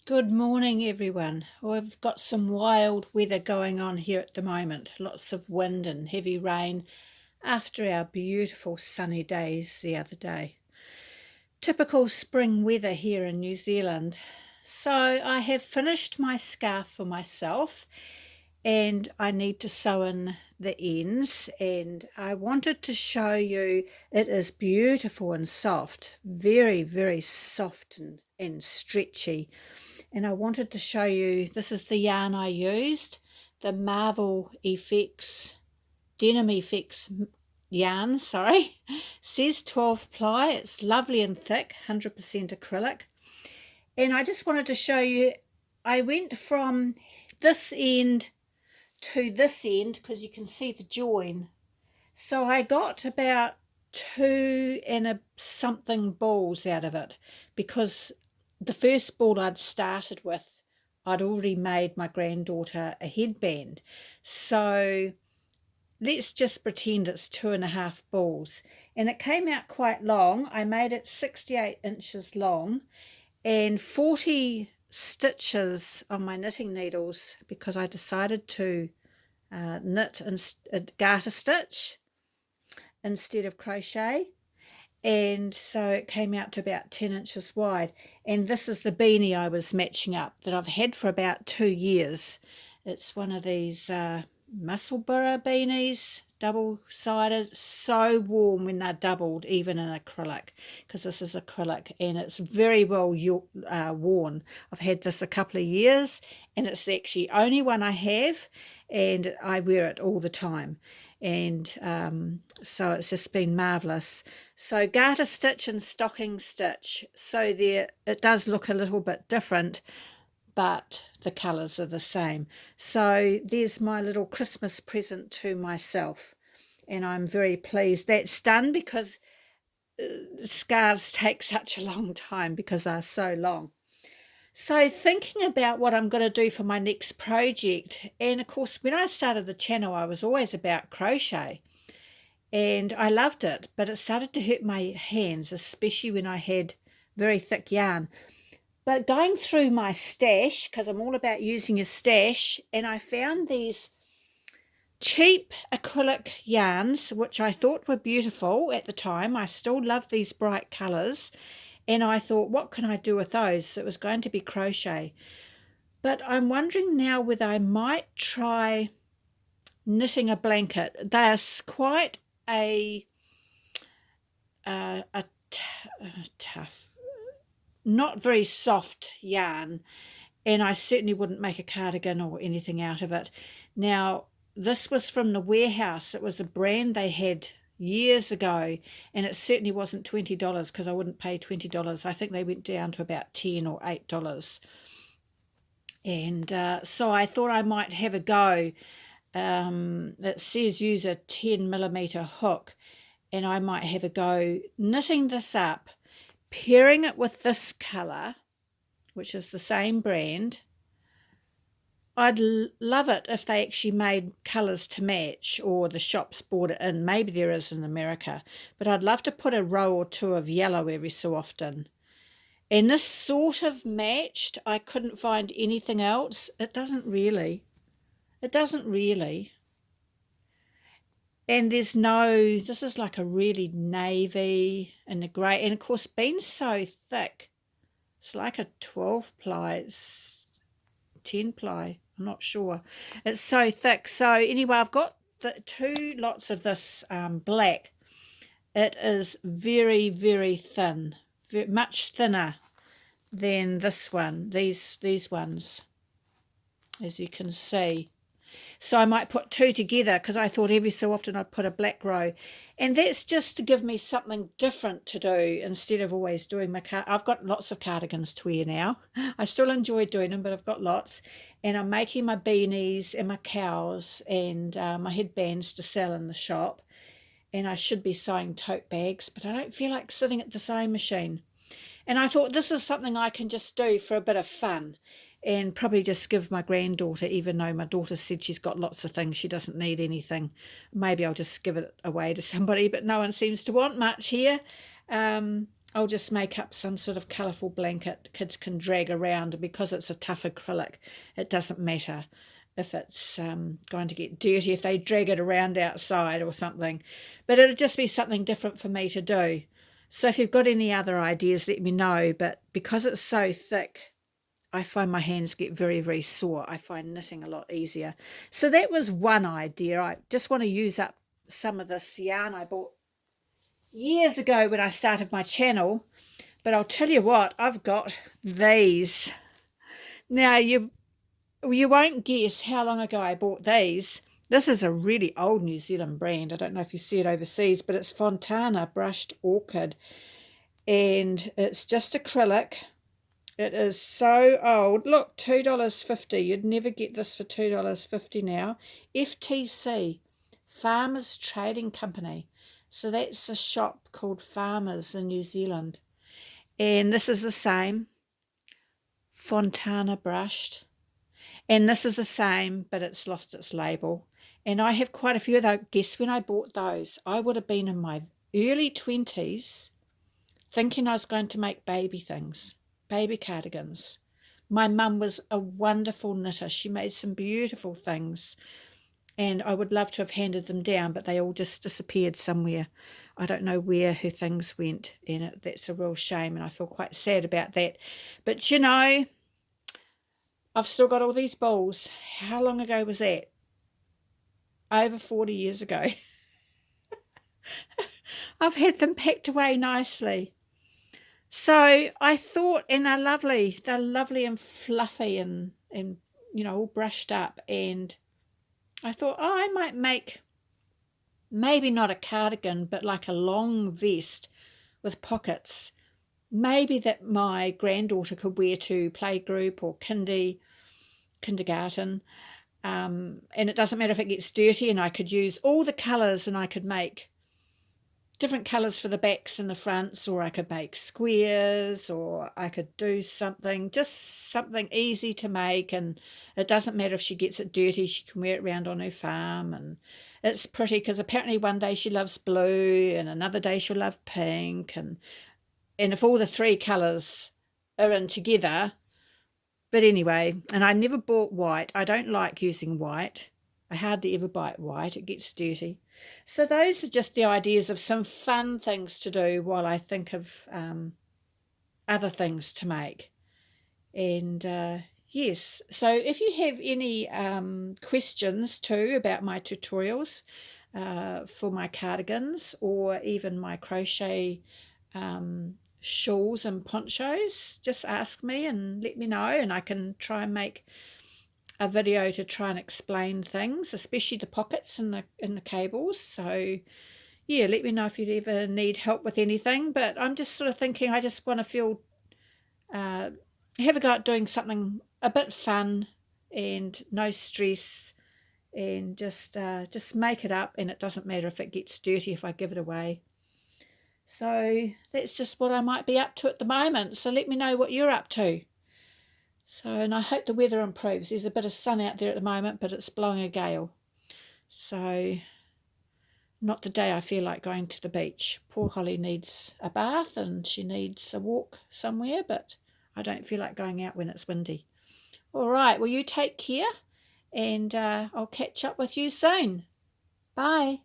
Good morning, everyone. We've got some wild weather going on here at the moment. Lots of wind and heavy rain after our beautiful sunny days the other day. Typical spring weather here in New Zealand. So I have finished my scarf for myself and I need to sew in the ends, and I wanted to show you it is beautiful and soft, very soft and stretchy. And I wanted to show you, this is the yarn I used, the Marvel Effects, Denim Effects yarn, says 12 ply, it's lovely and thick, 100% acrylic. And I just wanted to show you, I went from this end to this end because you can see the join. So I got about 2 and a something balls out of it, because the first ball I'd started with, I'd already made my granddaughter a headband. So let's just pretend it's 2.5 balls. And it came out quite long. I made it 68 inches long and 40 stitches on my knitting needles, because I decided to knit and garter stitch instead of crochet, and so it came out to about 10 inches wide. And this is the beanie I was matching up that I've had for about 2 years. It's one of these Musselburgh beanies, double-sided, so warm when they're doubled, even in acrylic, because this is acrylic and it's very well worn. I've had this a couple of years and it's the actually only one I have, and I wear it all the time. And so it's just been marvellous. So garter stitch and stocking stitch, so there it does look a little bit different, but the colours are the same. So there's my little Christmas present to myself, and I'm very pleased that's done, because scarves take such a long time because they're so long. So thinking about what I'm going to do for my next project, and of course when I started the channel I was always about crochet and I loved it, but it started to hurt my hands, especially when I had very thick yarn. But going through my stash, because I'm all about using a stash, and I found these cheap acrylic yarns which I thought were beautiful at the time. I still love these bright colours, and I thought, what can I do with those? So it was going to be crochet. But I'm wondering now whether I might try knitting a blanket. They're quite a tough, not very soft yarn, and I certainly wouldn't make a cardigan or anything out of it. Now, this was from the Warehouse. It was a brand they had years ago, and it certainly wasn't $20, because I wouldn't pay $20. I think they went down to about $10 or $8. And so I thought I might have a go. It says use a 10mm hook, and I might have a go knitting this up, pairing it with this colour, which is the same brand. I'd love it if they actually made colours to match, or the shops bought it in. Maybe there is in America, but I'd love to put a row or two of yellow every so often. And this sort of matched. I couldn't find anything else. It doesn't really. And there's no, this is like a really navy and a grey, and of course being so thick, it's like a 12 ply, it's 10 ply, I'm not sure. It's so thick. So anyway, I've got the 2 lots of this black. It is very thin, much thinner than this one, these ones, as you can see. So I might put 2 together, because I thought every so often I'd put a black row, and that's just to give me something different to do instead of always doing my I've got lots of cardigans to wear now. I still enjoy doing them, but I've got lots, and I'm making my beanies and my cows and my headbands to sell in the shop, and I should be sewing tote bags, but I don't feel like sitting at the sewing machine. And I thought this is something I can just do for a bit of fun, and probably just give my granddaughter, even though my daughter said she's got lots of things, she doesn't need anything. Maybe I'll just give it away to somebody, but no one seems to want much here. I'll just make up some sort of colourful blanket kids can drag around, and because it's a tough acrylic, it doesn't matter if it's going to get dirty if they drag it around outside or something. But it'll just be something different for me to do. So if you've got any other ideas, let me know. But because it's so thick, I find my hands get very, very sore. I find knitting a lot easier. So that was one idea. I just want to use up some of this yarn I bought years ago when I started my channel. But I'll tell you what, I've got these. Now, you won't guess how long ago I bought these. This is a really old New Zealand brand. I don't know if you see it overseas, but it's Fontana Brushed Orchid. And it's just acrylic. It is so old. Look, $2.50. You'd never get this for $2.50 now. FTC, Farmers Trading Company. So that's a shop called Farmers in New Zealand. And this is the same, Fontana Brushed. And this is the same, but it's lost its label. And I have quite a few of those. Guess when I bought those, I would have been in my early 20s thinking I was going to make baby things, baby cardigans. My mum was a wonderful knitter. She made some beautiful things. And I would love to have handed them down, but they all just disappeared somewhere. I don't know where her things went, and that's a real shame, and I feel quite sad about that. But you know, I've still got all these balls. How long ago was that? Over 40 years ago. I've had them packed away nicely. So I thought, and they're lovely and fluffy and you know, all brushed up. And I thought, oh, I might make maybe not a cardigan, but like a long vest with pockets. Maybe that my granddaughter could wear to playgroup or kindergarten. And it doesn't matter if it gets dirty, and I could use all the colours, and I could make different colours for the backs and the fronts, or I could make squares, or I could do something, just something easy to make. And it doesn't matter if she gets it dirty, she can wear it around on her farm. And it's pretty because apparently one day she loves blue and another day she'll love pink. And if all the three colours are in together. But anyway, and I never bought white. I don't like using white. I hardly ever buy white. It gets dirty. So those are just the ideas of some fun things to do while I think of other things to make. And yes, so if you have any questions too about my tutorials for my cardigans or even my crochet shawls and ponchos, just ask me and let me know, and I can try and make a video to try and explain things, especially the pockets and the cables. So yeah, let me know if you ever need help with anything. But I'm just sort of thinking I just want to feel have a go at doing something a bit fun and no stress, and just make it up, and it doesn't matter if it gets dirty if I give it away. So that's just what I might be up to at the moment. So let me know what you're up to. So, and I hope the weather improves. There's a bit of sun out there at the moment, but it's blowing a gale. So not the day I feel like going to the beach. Poor Holly needs a bath and she needs a walk somewhere, but I don't feel like going out when it's windy. All right, well, you take care, and I'll catch up with you soon. Bye.